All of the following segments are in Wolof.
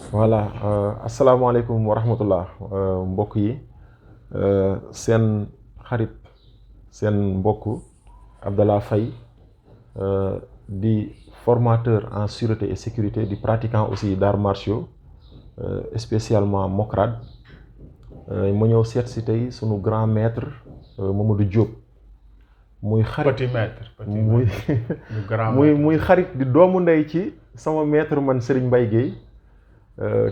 voilà asalaamaaleykum wa rahmatullah mbokk yi seen xarit seen mbokk Abdallah Faye di formateur en sûreté et sécurité di pratiquant aussi d'arts martiaux spécialement Mokrad ma ñëw seet si tey sunu grand maître Mamadou Diop muy xarit petit maître muy du grand muy maître. muy xarit di doomu ndey ci sama maître man Serigne Mbaye Guèye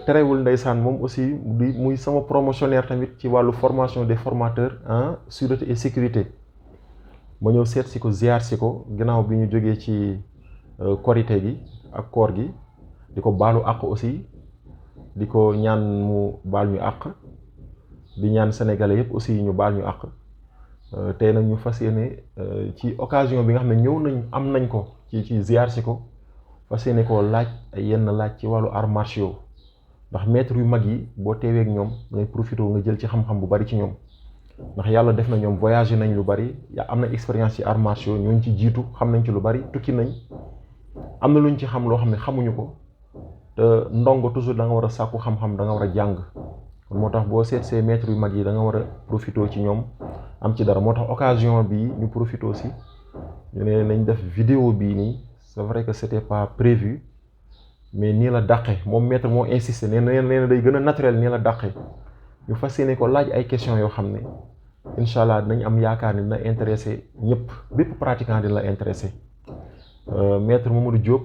terewul ndeysaan moom aussi di muy sama promotionnaire tamit ci wàllu formation des formateurs en sûreté et sécurité ma ñëw seet si ko ziar si ko ginnaaw bi ñu jógee ci korité gi ak koor gi di ko baalu àq aussi di ko ñaan mu baal ñu àq di ñaan sénégalais yépp aussi ñu baal ñu àq tey nag ñu fas yéene ci occasion bi nga xam ne ñëw nañ am nañ ko ci ziar si ko fas yéene koo laaj ay yenn laaj ci wàllu arts martiaux ndax maître yu mag yi boo teewee ak ñoom ngay profité nga jël ci xam-xam bu bari ci ñoom ndax yàlla def na ñoom voyagé nañ lu bari am na expérience ci arts martiaux ñooñu ci jiitu xam nañ ci lu bari tukki nañ am na luñ ci xam loo xam ne xamuñu ko te ndongo toujours da nga war a sàkku xam-xam da nga war a jàng kon moo tax boo seet see maître yu mag yi da nga war a profité ci ñoom am ci dara moo tax occasion bi ñu profité aussi ñu ne nañ def vidéo bii nii c'est vrai que c'était pas prévu mais nii la dàqe moom maître moo insisté nee na day gën a naturel nii la dàqe ñu fas yéene ko laaj ay questions yoo xam ne incha allah dinañ am yaakaar ni dina intéressé ñëpp bépp pratiquant dina la intéressé maître Mamadou Diop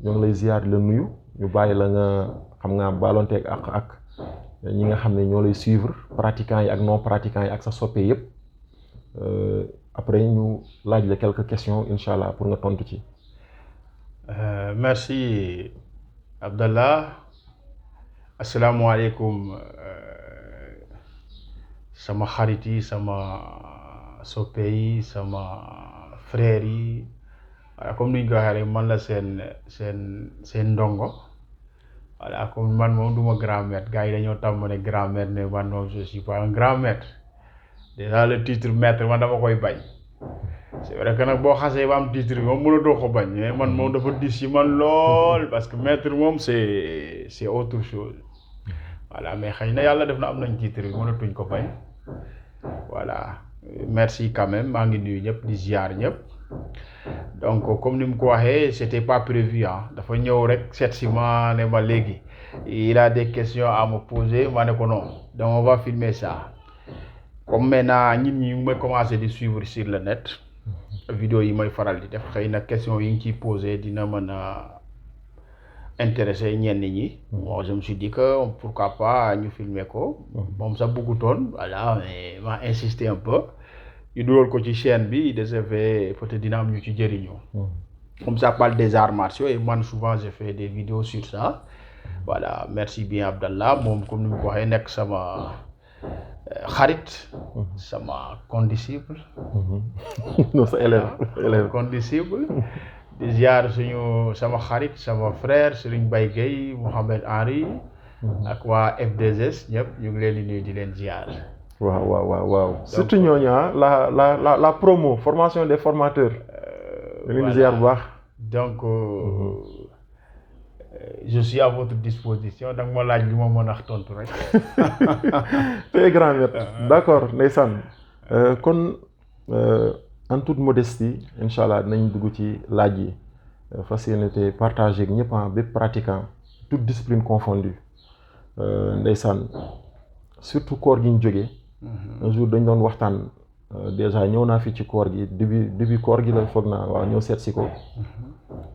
ñoo ngi lay ziar di la nuyu ñu bàyyi la nga xam nga baalonteeg ak ñi nga xam ne ñoo lay suivre pratiquants yi ak non pratiquants yi ak sa soppe yëpp après ñu laaj la quelques questions incha allah pour nga tontu ci. Merci Abdallah. Asalaamaaleykum sama xarit yi sama soppe yi sama frères yi voilà comme ni ñu ko waxee rek man la seen ndongo voilà comme man moom du ma grand maître gars yi dañoo tàmm ne grand maître ne man moom je suis pas un grand maître déjà le titre maître man dama koy bañ c'est vrai que nag boo xasee ba am titre bi moom mënatoo ko bañ mais man moom dafa dis ci man lool parce que maître moom c'est autre chose voilà mais xëy na yàlla def na am nañ titre bi mënatuñ ko bañ voilà merci quand même maa ngi nuyu ñëpp di ziar ñëpp donc comme ni mu ko waxee c'était pas prévu dafa ñëw rek seet si ma ne ma léegi il a des questions à me poser ma ne ko non donc on va filmer ça comme maintenant nit ñi may commencer di suivre sur le net vidéo yi may faral di def xëy na question yi ngi ciy poser dina mën a intéressé ñenn ñi. Bon je me suis dit que pourquoi pas ñu filmer ko moom sax bëggutoon voilà mais ma insisté un peu ñu dugal ko ci chaîne bi de ce fait peut-être dina am ñu ci jëriñoo. Comme ça parle des arts martiaux et man souvent je fais des vidéos sur ça voilà merci bien Abdallah moom comme ni mu ko waxee nekk sama xarit sama condisciple non sa élève condisciple di ziar suñu sama xarit sama frère Serigne Mbaye Guèye Mohamed Henri ak waa F2S ñëpp ñu ngi leen di nuyu di leen ziar. waaw surtout ñooñu la promo formation des formateurs. ñu leen di ziar bu baax. donc je suis à votre disposition donc ma laaj li ma mën a tontu rek. très grand maître d'accord ndeysaan kon. En toute modestie incha allah dinañ dugg ci laaj yi fas yéene te partager ak ñëpp bépp pratiquant toute discipline confondue ndeysaan surtout koor gi ñu jógee. Un jour dañ doon waxtaan déjà ñëw naa fi ci koor gi début koor gi la foog naa waaw ñëw seet si ko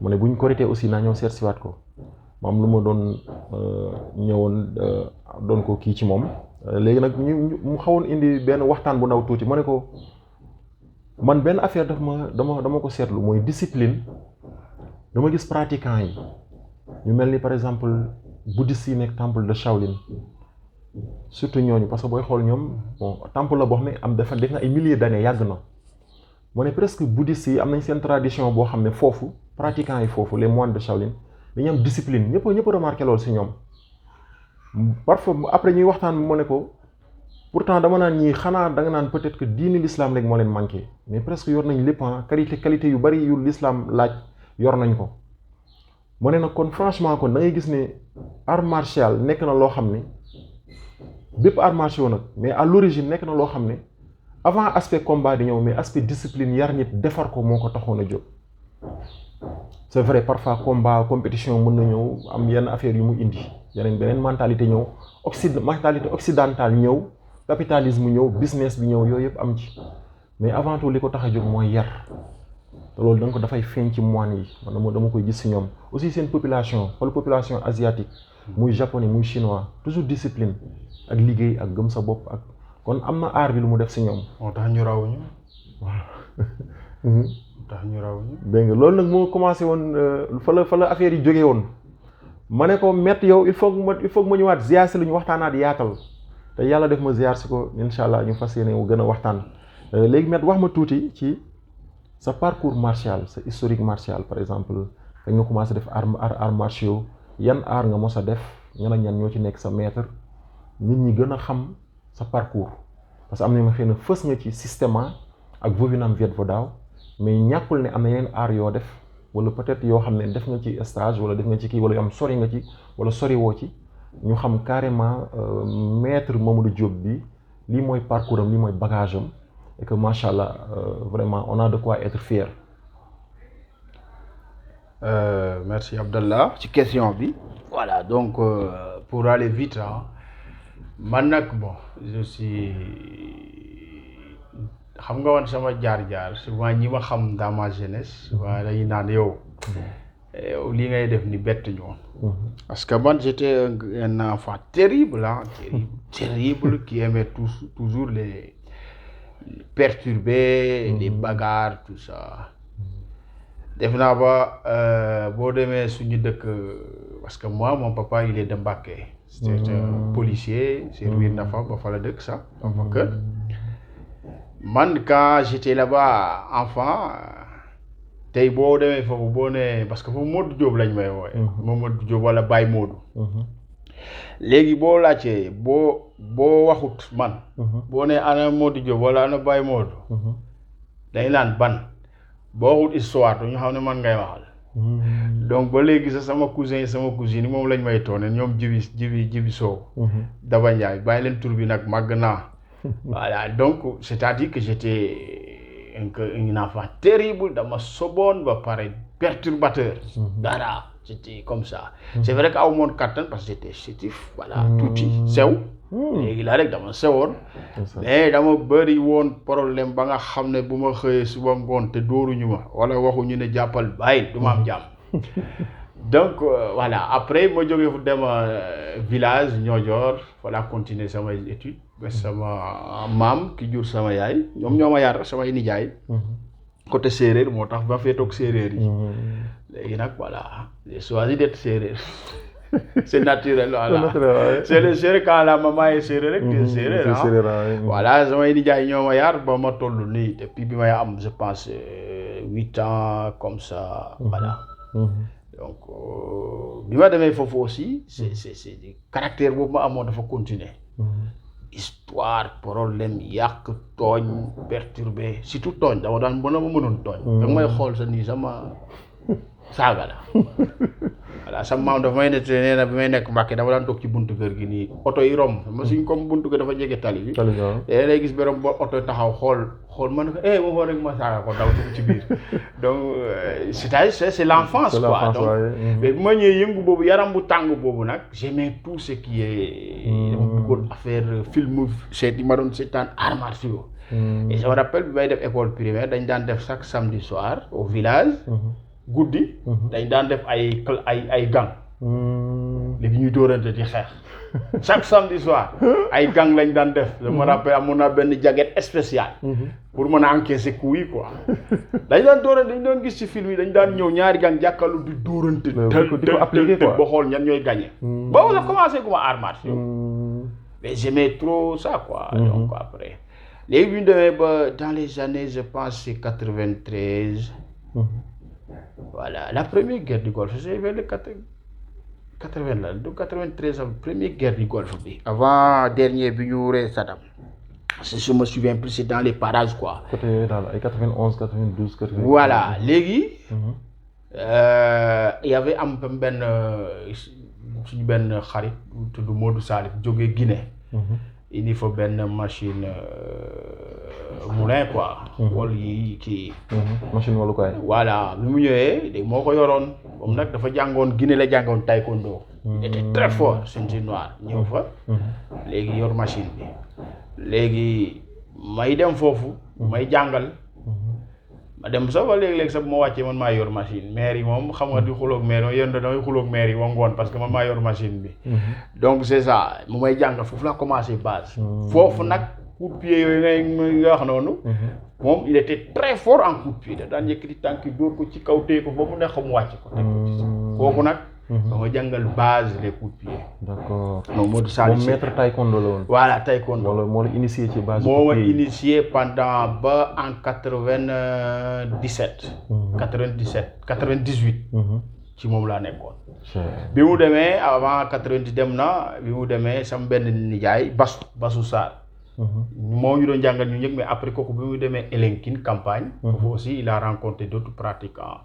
mu ne bu ñu korité aussi naa ñëw seet si waat ko ma am lu ma doon ñëwoon doon ko kii ci moom léegi nag mu xawoon indi benn waxtaan bu ndaw tuuti ma ne ko. man benn affaire dama ko seetlu mooy discipline dama gis pratiquants yi ñu mel ni par exemple bouddhistes yi nekk temple de Shaolin surtout ñooñu parce que booy xool ñoom bon temple la boo xam ne am dafa def na ay milliers d'années yàgg na moo ne presque bouddhistes yi am nañ seen tradition boo xam ne foofu pratiquants yi foofu les moines de Shaolin dañu am discipline ñëpp remarqué loolu ci ñoom parfois après ñuy waxtaan mu ne ko. pourtant dama naan ñii xanaa da nga naan peut-être que diini l'islam rek moo leen manqué mais presque yor nañ lépp qualité yu bari yu l'islam laaj yor nañ ko ma ne nag kon franchement kon da ngay gis ne art martial nekk na loo xam ne bépp art martial nag mais à l'origine nekk na loo xam ne avant aspect combat di ñëw mais aspect discipline yar nit defar ko moo ko taxoon a jóg. c'est vrai parfois combat compétition mën na ñëw am yenn affaire yu mu indi beneen mentalité ñëw mentalité occidentale ñëw capitalisme ñëw business bi ñëw yooyu yëpp am ci mais avant tout li ko tax a jóg mooy yar te loolu da nga ko dafay feeñ ci moine yi man dama koy gis ci ñoom aussi seen population wala population asiatique muy japonais muy chinois toujours discipline ak liggéey ak gëm sa bopp ak kon am na art bi lu mu def ci ñoom. moo tax ñu raw ñu. waaw. tax ñu raw ñu. dégg nga loolu nag moo commencé woon fa la affaire yi jógee woon ma ne ko met yow il faut que ma ñëwaat ziar si lu ñu waxtaanaat yaatal te yàlla def ma ziar si ko incha allah ñu fas yéene gën a waxtaan léegi met wax ma tuuti ci sa parcours martial sa historique martial par exemple da nga commencé def art martiaux yan art nga mos a def ñan ak ñan ñoo ci nekk sa maître nit ñi gën a xam sa parcours parce que am na ma xëy na fës nga ci système ak Vovinam Viet Vo Dao mais ñàkkul ne am na yeneen art yoo def wala peut-être yoo xam ne def nga ci stage wala def nga ci kii wala yoo am sori nga ci wala sori woo ci ñu xam carrément maître Mamadou Diop bi lii mooy parcours am lii mooy bagage am et que macha allah vraiment on a de quoi être fier. Merci Abdallah ci question bi. voilà donc pour aller vite man nag bon je suis. xam nga woon sama jaar-jaar souvent ñi ma xam dans ma jeunesse souvent dañuy naan yow li ngay def ni bett ñu woon parce que man j'étais un enfant terrible terrible qui aimait toujours les perturber les bagarres tout ça def naa ba boo demee suñu dëkk parce que moi mon papa il est de Mbacké c'était un policier servir na fa ba fa la dëkk sax ba fa kër man quand j'étais là-bas enfant tey boo demee foofu boo nee parce que foofu Modou Diop lañ may wooye Modou Diop wala Baye Modou léegi boo laajtee boo waxut man boo nee ana Modou Diop wala ana Baye Modou dañ naan ban boo waxut histoire ñu xam ne man ngay waxal donc ba léegi sax sama cousin yi sama cousine yi moom lañ may toone ñoom jibi Sow Daba Ndiaye bàyyi leen tur bi nag màgg naa. Voilà, donc c'est-à-dire que j'étais un enfant terrible, dama soboon ba pare perturbateur. Dara, j'étais comme ça. C'est vrai qu'aw moon kattan parce que j'étais chétif, voilà, tuuti sew. léegi la rek dama sewoon. mais dama bëri woon problème ba nga xam ne bu ma xëyee suba ngoon te dóoruñu ma wala waxuñu ne jàppal bàyyi du ma am jàmm. donc voilà après ma jógee fu dem village Niodior voilà continuer samay études ba sama maam ki jur sama yaay ñoom ñoo ma yar samay nijaay côté séeréer moo tax ba féetoog séeréer yi léegi nag voilà j'ai choisi d'être séeréer c'est naturel voilà c'est le séeréer quand la maman est séeréer rek tu es séeréer voilà samay nijaay ñoo ma yar ba ma toll nii depuis bi may am je pense 8 ans comme ça voilà donc bi ma demee foofu aussi c'est du caractère boobu ma amoon dafa continuer histoire problème yàq tooñ perturbé surtout tooñ dama daan mën a ma mënoon tooñ da nga may xool sa nii sama saaga la voilà sama maam dafa may nett nee na bi may nekk Mbàkke dama daan toog ci buntu kër gi nii oto yi romb ma suñ comme buntu kër dafa jege tali bi léeg lay gis bérom ba oto taxaw xool ma ne ko ma xool rek ma saaga ko daw dugg ci biir donc c'est-à-dire c'est l'enfance quoi donc mais bu ma ñëwee yëngu boobu yaram bu tàng boobu nag j'aimais tout ce qui est dama bëggoon affaire film seet yi ma doon seetaan arts martiaux et je me rappelle bi may def école primaire dañ daan def chaque samedi soir au village guddi dañ daan def ay gang léegi ñuy dóorante di xeex chaque samedi soir ay gang lañ daan def je me rappelle amoon naa benn jaquette spéciale pour mën a encaisser coups yi quoi dañ daan dóorante dañ doon gis ci film yi dañ daan ñëw ñaari gang jàkkaarloo di dóorante di ko appliquer quoi ba xool ñan ñooy gagné boobu sax commencé gu ma arts martiaux mais j'aimais trop ça quoi donc après léegi bi ñu demee ba dans les années je pense c'est 93 voilà la première guerre du Golfe c'est vers le 80 la du 93 am première guerre du Golfe bi avant dernier bi ñu rey Saddam si je me souviens plus c'est dans les parages quoi côté daal ay 91 92 92 voilà léegi y avait am benn suñu benn xarit tudd Modou Salif jógee Guinée. indi fa benn machine moulin quoi. wol yi kii. machine walukaay. voilà bi mu ñëwee léegi moo ko yoroon moom nag dafa jàngoon Guinée la jàngoon taekwondo. il était très fort ceinture noire ñëw fa. léegi yor machine bi. léegi may dem foofu. may jàngal. ma dem sax ba léeg-léeg sax bu ma wàccee man maa yor machine maire yi moom xam nga di xuloog maire yi yéen damay xuloog maire yi wa ngoon parce que man maa yor machine bi. donc c'est ça mu may jàngal foofu laa commencé base. foofu nag coup de pied yooyu nga wax noonu. moom il était très fort en coup de pied da daan yëkkati tànk yi dóor ko ci kaw téye ko ba mu neex mu wàcc ko. kooku nag. da nga jàngal base les coups de pied. d'accord non Modou Salif moom maître taekwondo la woon. voilà taekwondo. moo la initié ci base. moo ma initié pendant ba en 97. 98. ci moom laa nekkoon. bi mu demee avant 90 dem na bi mu demee sama benn nijaay Basu Sarr. moo ñu doon jàngal ñu ñëpp mais après kooku bi mu demee Elinkine campagne. foofu aussi il a rencontré d'autres pratiquants.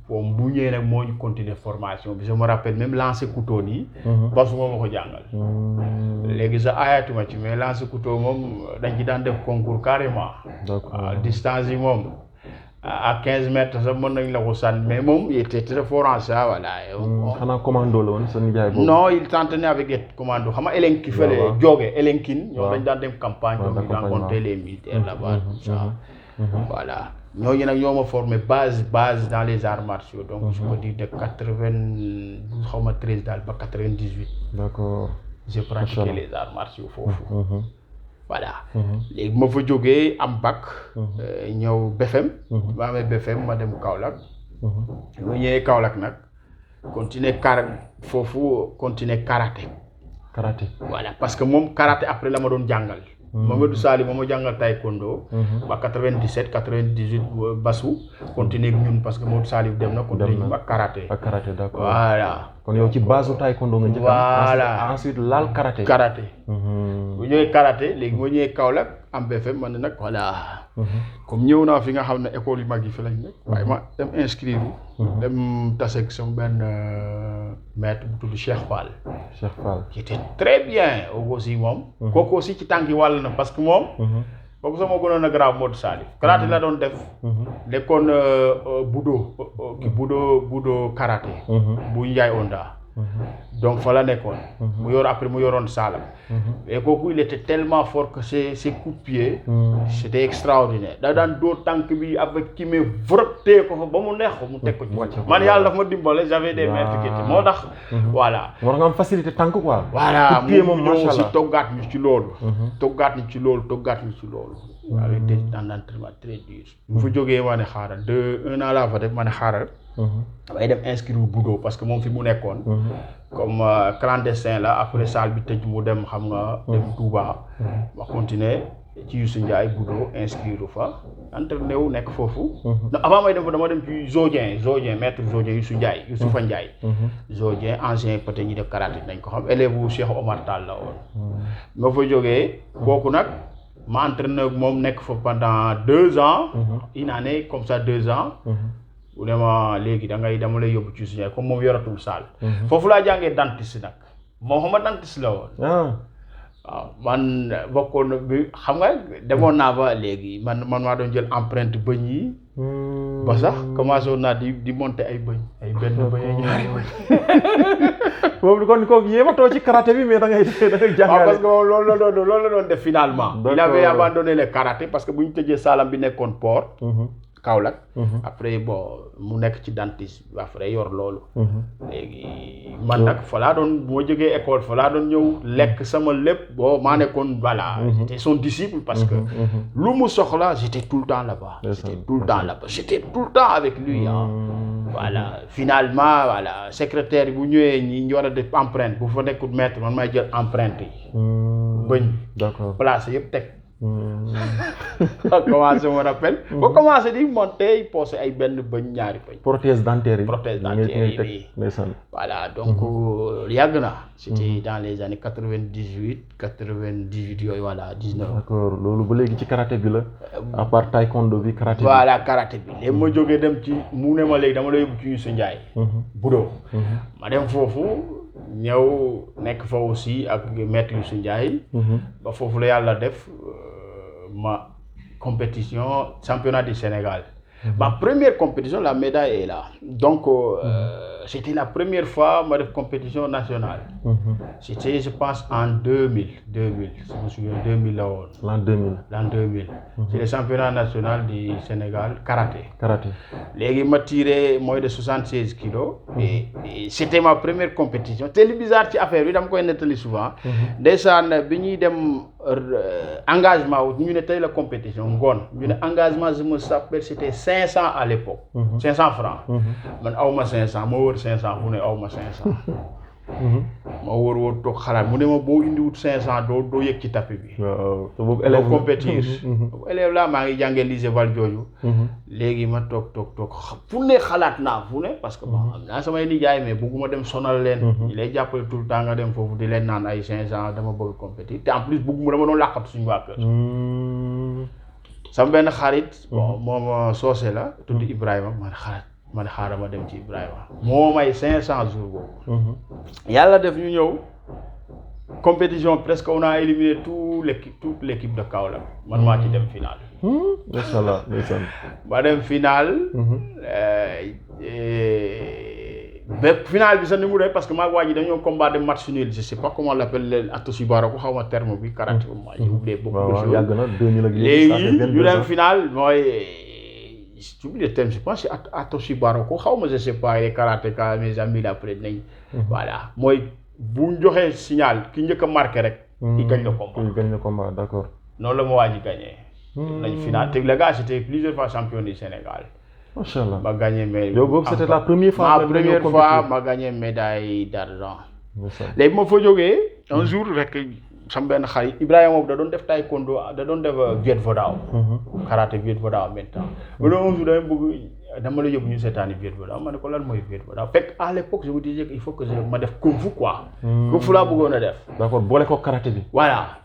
moom bu ñëwee nag moo ñu continuer formation bi je me rappelle même lancer couteau nii. Basu moo ma ko jàngal. léegi sa ayatuma ci mais lancer couteau moom dañ ci daan def concours carrément. d'accord distance yi moom à 15 mètres sax mën nañ la ko sànni mais moom il était très fort en ça voilà. xanaa commando la woon sa nijaay boobu. non il s'entraînait avec des commandos xam nga Elinkine fële jóge Elinkine. ñoom dañ daan dem campagne. ñoom ñu rencontré les militaires là-bas tout ça. voilà ñooñu nag ñoo ma formé base dans les arts martiaux donc je peux dire de 92 xaw ma 13 daal ba 98. d'accord. j'ai pratiqué les arts martiaux foofu. voilà léegi ma fa jógee am bac. ñëw BFM. ma amee BFM ma dem Kaolack. ma ñëwee Kaolack nag continuer continuer karaté. voilà parce que moom karaté après la ma doon jàngal. Mamadou Sali moo ma jàngal taekwondo. ba 97 98 Basu. continuer ak ñun parce que Mamadou Sali dem na continuer ñu ak karaté. ak karaté d'accord voilà. kon yow ci base taekwondo nga njëkk a. voilà ensuite laal karaté. bu ñëwee karaté léegi ma ñëwee Kaolack am BFM man nag voilà. comme ñëw naa fi nga xam ne école yu mag yi fi lañ nekk. waaye ma dem inscrire. dem taseeg sama benn maître bu tudd Cheikh Fall. qui était très bien aussi moom. kooku aussi ci tànk yi wàll na parce que moom. kooku sama gënoon a grave Modou Salif. karaté la doon def. nekkoon budo karaté. bu Ndiaye Onda. donc fa la nekkoon. mu yoroon saalam. mais kooku il était tellement fort que ses coups de pied. c'était extraordinaire da daan dóor tànk bi avec ki me vrotté ko fa ba mu neex ko mu teg ko ci. man yàlla dafa ma dimbale j'avais des maîtres qui étaient moo tax. voilà. war nga am facilité tànk quoi. voilà moom macha allah si toggaat ñu ci loolu. avec des entraînements très durs. bu fa jógee ma ne xaaral 1 an laa fa def ma ne xaaral. damay dem inscrire budo parce que moom fi mu nekkoon. comme clandestin la après salle bi tëj mu dem xam nga. dem Touba. ma continuer ci Youssou Ndiaye budo inscrire fa. entraîné wu nekk foofu. avant may dem fa dama dem ci Zodien maître Zodien Youssoufa Ndiaye. Zodien ancien peut-être ñi def karaté nañ ko xam élève bu Cheikh Omar Tall la woon. ma fa jógee kooku nag. ma entraîné moom nekk fa pendant 2 ans. une année comme ça 2 ans. bu ne ma léegi dama lay yóbbu ci suñu comme moom yoratul saal. foofu laa jàngee dentiste nag moo xam ne dentiste la woon. waaw man bokkoon bi xam nga demoon naa ba léegi man maa doon jël empreinte bëñ yi. ba sax commencé woon naa di monter ay bëñ. ay benn bëñ ay ñaari bëñ. boobu kon kooku yéematoo ci karaté bi mais da ngay jàngale. waaw parce que loolu la doon def finalement. il avait abandonné le karaté parce que bu ñu tëjee saalam bi nekkoon port. Kaolack. après bon mu nekk ci dentiste après yor loolu. léegi man nag fa laa doon bu ma jógee école fa laa doon ñëw lekk sama lépp bon maa nekkoon voilà. j'étais son disciple parce que. lu mu soxla j'étais tout le temps là-bas. j'étais tout le temps avec lui ah. voilà finalement voilà secrétaire bu ñëwee ñu war a def empreinte bu fa nekkul maître man may jël empreinte yi. bëñ. d'accord place yëpp teg. commencé me rappelle. ba commencé di monter posé ay benn bëñ ñaari bëñ. prothèse dentaire yi. prothèse dentaire yi teg ndeysaan. voilà donc yàgg na. c'était dans les années 98 yooyu voilà 19. d'accord loolu ba léegi ci karaté bi la. à part taekwondo bi karaté bi. voilà karaté bi léegi ma jógee dem ci mu ne ma léegi dama la yóbbu ci Youssou Ndiaye. Budo. ma dem foofu ñëw nekk fa aussi ak maître Youssou Ndiaye. ba foofu la yàlla def ma compétition championnat du Sénégal. Ma première compétition la médaille est là donc c'était la première fois ma def compétition nationale. C'était je pense en 2000 je me souviens 2000 la woon. l'an 2000. c'est le championnat national du Sénégal karaté. léegi ma tiré moins de 76 kilos. et c'était ma première compétition te li bizarre ci affaire bi dama koy nettali souvent. ndeysaan bi ñuy dem engagement wu ñu ne tey la compétition ngoon ñu ne engagement je me rappelle c'était 500 à l'époque. 500 francs. man aw ma 500 ma wër 500 fu ne aw ma 500. ma wër toog xalaat mu ne ma boo indiwut 500 doo yëg ci tapis bi. waaw te boobu élève doo compétir. élève la maa ngi jàngee lycée Valdiodio. léegi ma toog fu ne xalaat naa fu ne parce que bon am naa samay nijaay mais bëgguma dem sonal leen. ñu lay jàppale tout le temps nga dem foofu di leen naan ay 500 dama bëgg compétir te en plus bëgguma dama doon làqatu suñu waa kër. sama benn xarit. bon moom soose la. tudd Ibrahima man xaaral ma dem ci Ibrahima. moo may 500 jours boobu. yàlla def ñu ñëw compétition presque on a éliminé toute l'équipe de Kaolack. man maa ci dem finale. macha allah ndeysaan. ma dem finale. ba finale bi sax ni mu dee parce que maa waa ji dañoo combattre match nul je sais pas comment on l'appelle Atoshi Barako xaw ma terme bi karaté bu ma oublié beaucoup de choses. yàgg na 2000 ak léegi ñu dem finale mooy j'oublie le terme je pense c'est Atoshi Barako xaw ma je sais pas les karatéka mes amis après nañ. voilà mooy bu ñu joxee signal ki njëkk a marqué rek. ki gagne le combat. ki gagne le combat d'accord. noonu la ma waa ji gagné. nañ finale te le gars c'était plusieurs fois champion du Sénégal. macha allah ma gagné mais. yow boobu c'était la première fois. ma gagné médaille d'argent. léegi ma fa jógee. un jour rek sama benn xarit Ibrahima boobu da doon def taekwondo da doon def Viet Vo Dao. karaté Viet Vo Dao en même temps. ba doon un jour dama la yóbbu ñu seetaani Viet Vo Dao ma ne ko lan mooy Viet Vo Dao fekk à l'époque je me disais qu'il faut que ma def kung fu quoi. kung fu laa bëggoon a def. d'accord boole ko karaté bi. voilà.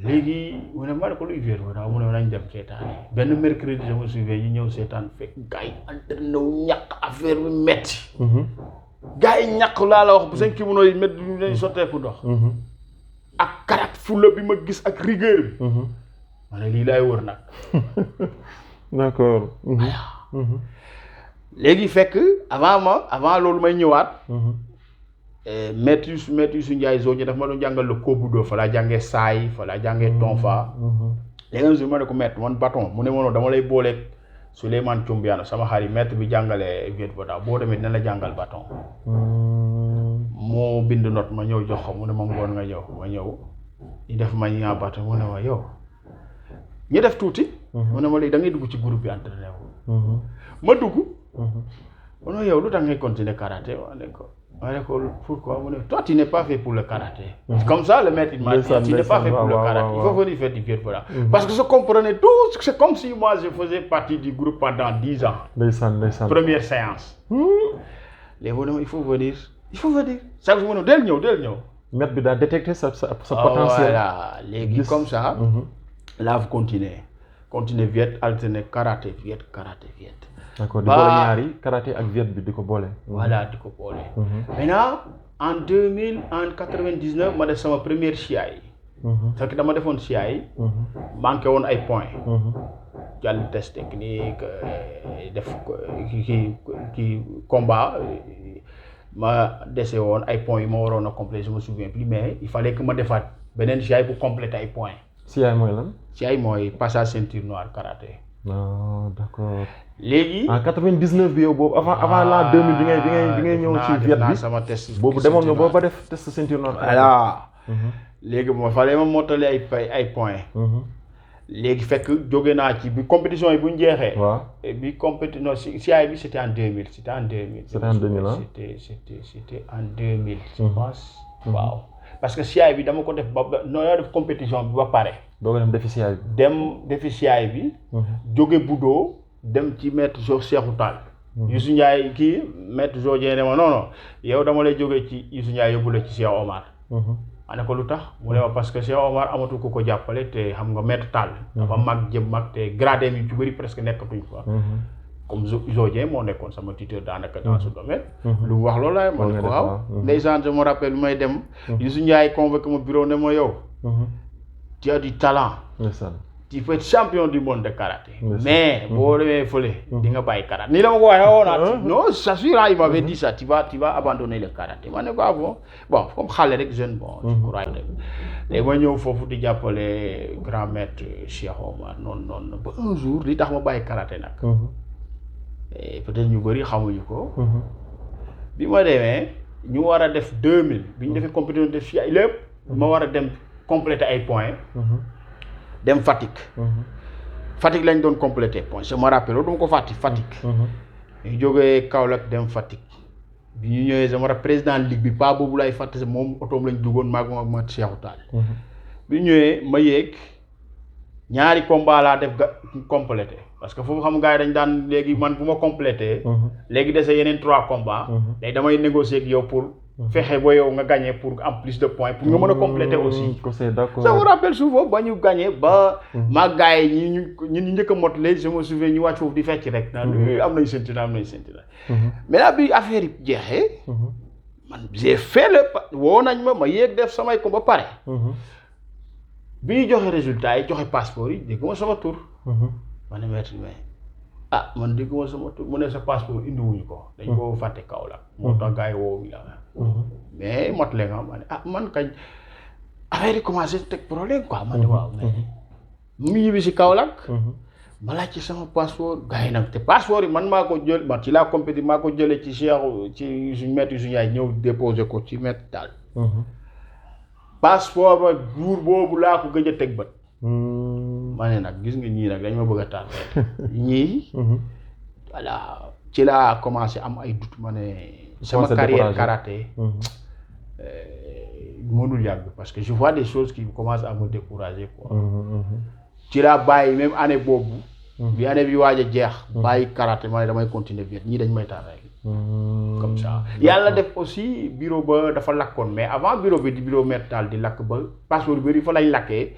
léegi mu ne ma ne ko luy Viet Vo Dao mu ne nañ dem seetaani benn mercredi je me souviens ñu ñëw seetaan fekk gars yi entraîné wu ñàkk affaire bi metti. gars yi ñàkk laa la wax bu seen kimono yi métti ñu dañu sotteeku ndox. ak karat fula bi ma gis ak rigueur bi. ma ne lii laay wër nag. d'accord. léegi fekk avant loolu may ñëwaat. maître Youssou Ndiaye Zogné daf ma doon jàngal le kobudo fa laa jàngee saay fa laa jàngee tonfa. léegi un jour ma ne ko maître man bâton mu ne ma noonu dama lay booleeg Souleymane Thioumbiano sama xarit maître bi jàngalee Viet Vo Dao boo demee dina la jàngal bâton. moo bind note ma ñëw jox ko mu ne ma ngoon nga ñëw ma ñëw ñu def ma ñaa bâton mu ne ma yow ñu def tuuti. mu ne ma léegi da ngay dugg ci groupe bi entraîné wu. ma dugg. mu ne yow lu tax ngay continuer karaté ma ne ko pourquoi mu ne toi tu n'es pas fait pour le karaté. comme ça le maître m'a dit tu n'es pas fait pour le karaté il faut venir faire du Viet Vo Dao. parce que je comprenais tout c'est comme si moi je faisais partie du groupe pendant 10 ans. ndeysaan. première séance. léegi mu ne ma il faut venir chaque jour mu ne del ñëw. maître bi daa détecter sa potentiel. voilà léegi comme ça. là vous continuer Viet alterner karaté Viet. d'accord di boole ñaari karaté ak Viet bi di ko boole. voilà di ko boole. maintenant en 99 ma def sama première CI. fekk dama defoon CI. manqué woon ay points. jàll test technique def kii combat ma dese woon ay points yu ma waroon a compléter je me souviens plus mais il fallait que ma defaat beneen CI pour compléter ay points. CI mooy lan. CI mooy passage ceinture noire karaté. d'accord. léegi en 99 bi yow boobu avant l'an 2000 bi ngay ñëw ci Viet bi sama test boobu demoon nga ba def test ceinture noire. voilà. léegi moo fallait ma mottali ay points. léegi fekk jóge naa ci bi compétition yi bu ñu jeexee. waaw bi compétition CI bi c'était en 2000. c'était en 2000 ah. c'était en 2000. je pense waaw parce que CI bi dama ko def ba noo def compétition bi ba pare. doo dem déficiaire bi. dem déficiaire bi. jóge Budo dem ci maître Cheikhou Tall. Youssou Ndiaye kii maître Jodien ne ma non yow dama lay jóge ci Youssou Ndiaye yóbbu la ci Cheikh Omar. ma ne ko lu tax mu ne ma parce que Cheikh Omar amatul ku ko jàppale te xam nga maître Tall. dafa mag jëm mag te gradé mi ci bëri presque nekkatuñ fa. comme Jodien moo nekkoon sama tuteur daanaka dans ce domaine. lu mu wax loolu laay ma ne ko waaw. ndeysaan je me rappelle bi may dem. Youssou Ndiaye convoqué ma bureau ne ma yow. tu as du talent. tu peux être champion du monde de karaté. Mais boo demee fële di nga bàyyi karaté. nii la ma ko waxee woon naa non c'est sûr il m'avait dit ça tu vas abandonner le karaté ma ne ko ah bon comme xale rek jeune bon. je crois léegi ma ñëw foofu di jàppale grand maître Cheikh Omar noonu ba un jour li tax ma bàyyi karaté nag. peut-être ñu bëri xamuñu ko. bi ma demee ñu war a def 2000 bi ñu defee compétition def fii ay lépp. ma war a dem compléter ay points. dem Fatick. Fatick lañ doon compléter point je me rappelle loolu dama ko Fatick. ñu jógee Kaolack dem Fatick bi ñu ñëwee sama président ligue bi pas boobu lay fàtte moom otoom lañ duggoon maag ma Cheikhou Tall. bi ñu ñëwee ma yéeg ñaari combat laa def complété parce que foofu xam gars yi dañ daan léegi man bu ma complété. léegi dese yeneen 3 combats. léegi damay négocier ak yow pour. fexe ba yow nga gagné pour am plus de points pour nga mën a compléter aussi. d'accord ça me rappelle souvent ba ñu gagné ba. maa gars yi ñu njëkk a mottali je me souviens ñu wàcc foofu di fecc rek. naan am nañu ceinture mais là bi affaire yi jeexee. man j'ai fait woo nañ ma yéeg def samay ko ba pare. bi ñu joxe résultat yi joxe passeport yi dégg ma sama tur. ma ne maître mais man dégg ma sama tur mu ne sa passeport indiwuñu ko. dañ ko fàtte Kaolack. moo tax gars yi woo la. mais motale nga ma ne man kañ affaire yi commencé teg problème quoi ma ne waaw mais mu ñibbi si Kaolack. ma laaj ci sama passeport gars yi nag te passeport yi man maa ko jël man ci laa compétit maa ko jëlee ci Cheikh ci suñu maître Youssou Ndiaye ñëw déposé ko ci maître Tall. passeport ba jour boobu laa ko gëj a teg bët. ma ne nag gis nga ñii nag dañ ma bëgg a taal ñii. voilà ci laa commencé am ay doute ma ne. sama carrière karaté. mënul yàgg parce que je vois des choses qui commencent à me décourager quoi. ci laa bàyyi même année boobu. bi année bi waaj a jeex. bàyyi karaté ma ne damay continuer bien ñii dañ may taal rek. comme ça yàlla def aussi bureau ba dafa lakkoon mais avant bureau bi di bureau maître Tall di lakk ba passeport yu bëri fa lañ lakkee.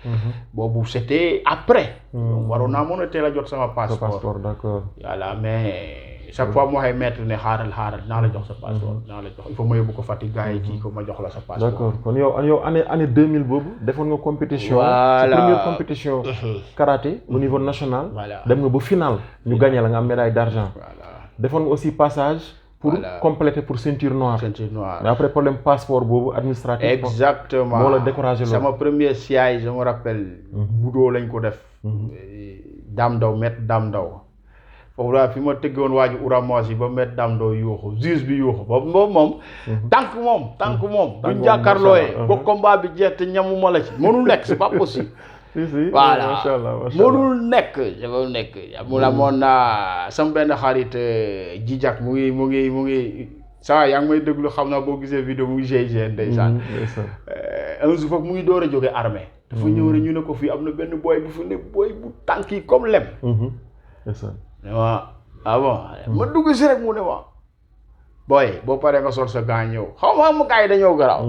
boobu c'était après. donc waroon naa mën a teel a jot sama passeport. d'accord. voilà mais chaque fois mu waxee maître ne xaaral naa la jox sa passeport naa la jox il faut ma yóbbu ko Fatick gars yi kii ko ma jox la sa passeport. d'accord kon yow année 2000 boobu defoon nga compétition. voilà sa première compétition. karaté au niveau national. voilà dem nga ba final. ñu gagné la nga am médaille d'argent. voilà defoon nga aussi passage. pour compléter pour ceinture noire. mais après problème passeport boobu administratif. exactement moo la découragé loolu. sama premier siège je me rappelle. Budo lañ ko def. Dame Ndaw maître Dame Ndaw. foofu daal fi ma tëggoon waaju Uramoos yi ba maître Dame Ndaw yuuxu juge bi yuuxu ba moom. tànk moom. buñ jàkkaarlooyee ba combat bi jeex te ñamuma la ci mënul nekk c'est pas possible. si voilà macha allah mënul nekk mu la moon naa sama benn xarit Jijak mu ngi saa yaa ngi may déglu xam naa boo gisee vidéo mu ngi GIGN ndeysaan. un jour foofu mu ngi door a jóge armée. dafa ñëw rek ñu ne ko fii am na benn boy bu fi ne boy bu tànk yi comme lem. ne ma bon ma dugg si rek mu ne ma booy boo paree nga sol sa gant ñëw xaw ma mu gars yi dañoo garaaw.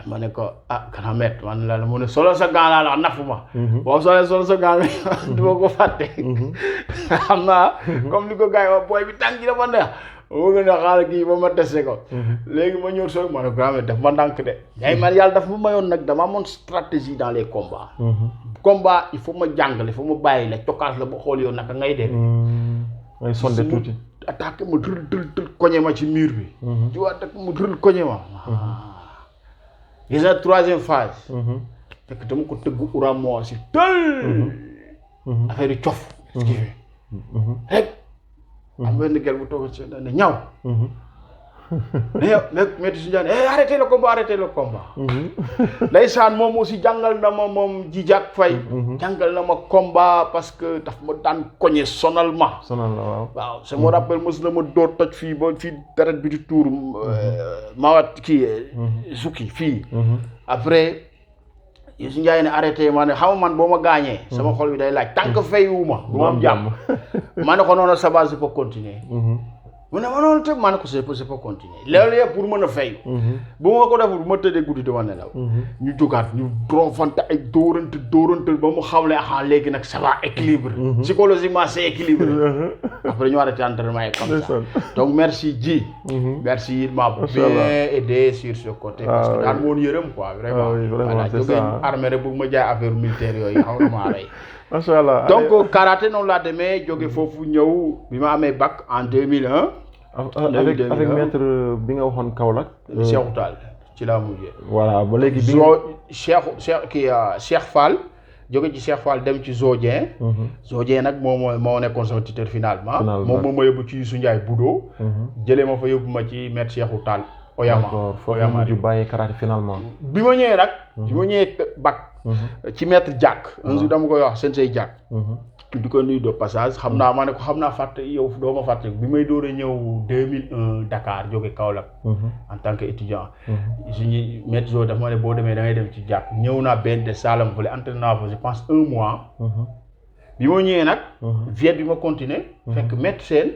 ma ne ko kana met man la mu ne solo sa gant laa la nafu ma. boo sol sa gant du ma ko fàtte. xam naa comme ni ko gars yi wax booy bi tànk yi dafa neex moo gën a xaaral kii ba ma testé ko. léegi ma ñëw sol ma ne ko daf ma ndànk de. yaay man yàlla daf ma mayoon nag dama amoon stratégie dans les combats. combat il faut ma jàngale il faut ma bàyyi la cokkaas la ba xool yow naka ngay def. ngay sonde tuuti. attaqué ma dërël koñe ma ci mur bi. ci waa attaqué ma dërël koñe ma. gis nga troisième phase. fekk dama ko tëgg Uramoos si tël. affaire yi cof. rek. am benn gel bu toog ci ne ñaw. mais yow Maître Youssou Ndiaye arrêtez le combat. ndeysaan moom aussi jàngal na ma moom Jijak Faye. jàngal na ma combat parce que daf ma daan koñe sonal ma. waaw je me rappelle mos na ma door toj fii ba fii deret bi di tuur mawat kii Zuki fii. après Youssou Ndiaye ne arrêté ma ne xam man boo ma gaañee sama xol bi day laaj tant que fayuma du ma am jàmm ma ne ko noonu ça va je peux continuer mu ne ma noonu te ma ne ko je peux continuer loolu yëpp pour mën a fay bu ma ko deful bu ma tëddee guddi dama nelaw ñu jógaat ñu drofante ay dóorante ba mu xawle léegi nag ça va équilibre psychologiquement c'est équilibré après ñu arrêté entraînement yi comme ça donc merci Dji merci il m'a bien aidé sur ce côté parce que daan moon yërëm quoi vraiment voilà jógee armée rek bu ma jaay affaire militaire yooyu xaw na maa rey macha allah donc karaté noonu laa demee jóge foofu ñëw bi ma amee bac en 2001 avec maître bi nga waxoon Kaolack Cheikhou Tall ci laa mujjee voilà ba léegi bi Cheikh Fall jóge ci Cheikh Fall dem ci Zodien Zodien nag moo nekkoon sama tuteur finalement moom ma yóbbu ci Youssou Ndiaye Budo jëlee ma fa yóbbu ma ci maître Cheikhou Tall Oyama Oyama ju bàyyi karaté finalement bi ma ñëwee nag bi ma ñëwee bac ci maître Diack un jour dama koy wax sensei Diack di ko nuyu de passage xam naa ma ne ko xam naa fàtte yow doo ma fàtte bi may door a ñëw 2001 Dakar jóge Kaolack en tant que étudiant suñu maître Jo dafa ma ne boo demee da ngay dem ci Diack ñëw naa benn de Salam fële entraîné naa fa je pense 1 mois bi ma ñëwee nag viet bi ma continuer fekk maître Sène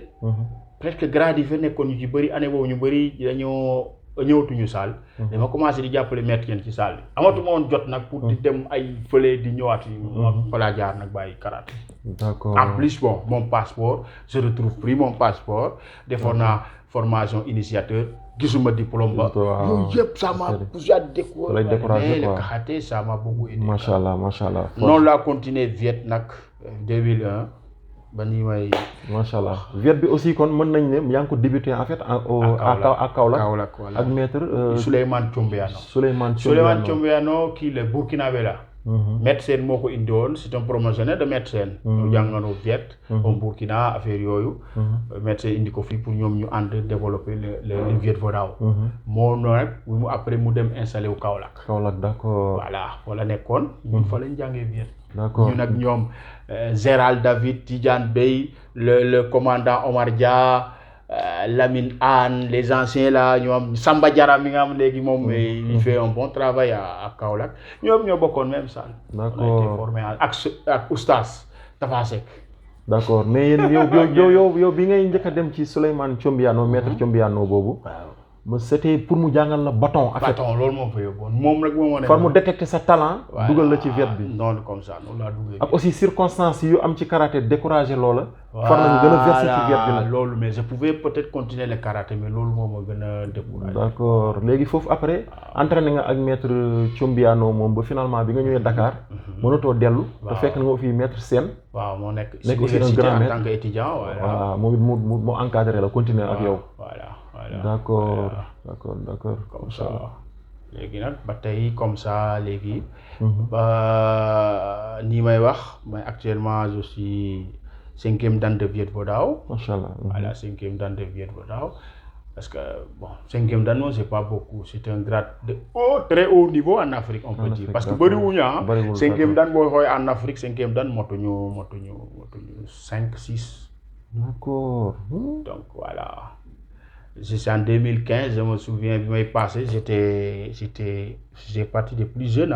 presque grade yi fa nekkoon ñu ci bëri année boobu ñu bëri dañoo ñëwatuñu salle dama commencé di jàppale maître yeen ci salle bi amatuma woon jot nag pour di dem ay fële di ñëwaat yi ma falaa jaar nag bàyyi karaté d'accord en plus bon mon passeport je retrouve pris mon passeport defoon naa formation initiateur gisuma diplôme ba yooyu yëpp ça m'a poussé à décourager le karaté ça m'a beaucoup aidé macha allah noonu laa continuer viet nag 2001 ba nii may macha allah viet bi aussi kon mën nañ ne yaa ngi ko débuté en fait à Kaolack ak maître Souleymane Thiombiano Souleymane Thiombiano kii la Burkinabé la maître Sène moo ko indi woon c'est un promotionnaire de maître Sène ñu jàngandoo viet au Burkina affaire yooyu maître Sène indi ko fii pour ñoom ñu ànd développer le Viet Vo Dao moo noonu rek mu après mu dem installé wu Kaolack d'accord voilà wala nekkoon ñun fa lañ jàngee viet d'accord ñu nag ñoom Gérald David Tidiane Bey le commandant Omar Dia Lamine Anne les anciens là ñoom Samba Diarra mi nga xam léegi moom il fait un bon travail à Kaolack ñoom ñoo bokkoon même salle. d'accord on a été formé ak Oustaz Tafa Seck. d'accord mais yéen yow bi ngay njëkk a dem ci Souleymane Thiombiano maître Thiombiano boobu. waaw c'était pour mu jàngal la bâton. en fait bâton loolu moo fa yóbboon moom rek moo ne. far mu détecter sa talent. dugal la ci viet bi. noonu comme ça noonu laa duggee. ak aussi circonstances yu am ci karaté découragé loola. far nañu gën a versé ci viet bi nag. loolu mais je pouvais peut-être continuer le karaté mais loolu moo ma gën a découragé. d'accord léegi foofu après. entraîné nga ak maître Thiombiano moom ba finalement bi nga ñëwee Dakar. mënatoo dellu. te fekk na nga fi maître Sène. waaw moo nekk aussi un grand maître en tant qu'étudiant. voilà moom it mu encadré la continuer ak yow. voilà. d'accord. comme ça léegi nag ba tey comme ça léegi. ba nii may wax mais actuellement je suis 5e dan de Viet Vo Dao. macha allah voilà 5e dan de Viet Vo Dao parce que bon 5e dan non c'est pas beaucoup c'est un grade de très haut niveau en Afrique on peut dire parce que bëriwuñu 5e dan boo xoolee en Afrique 5e dan motuñu 5 6. d'accord. donc voilà. C'est en 2015, je me souviens, bi may passé, j'étais parti de plus jeune,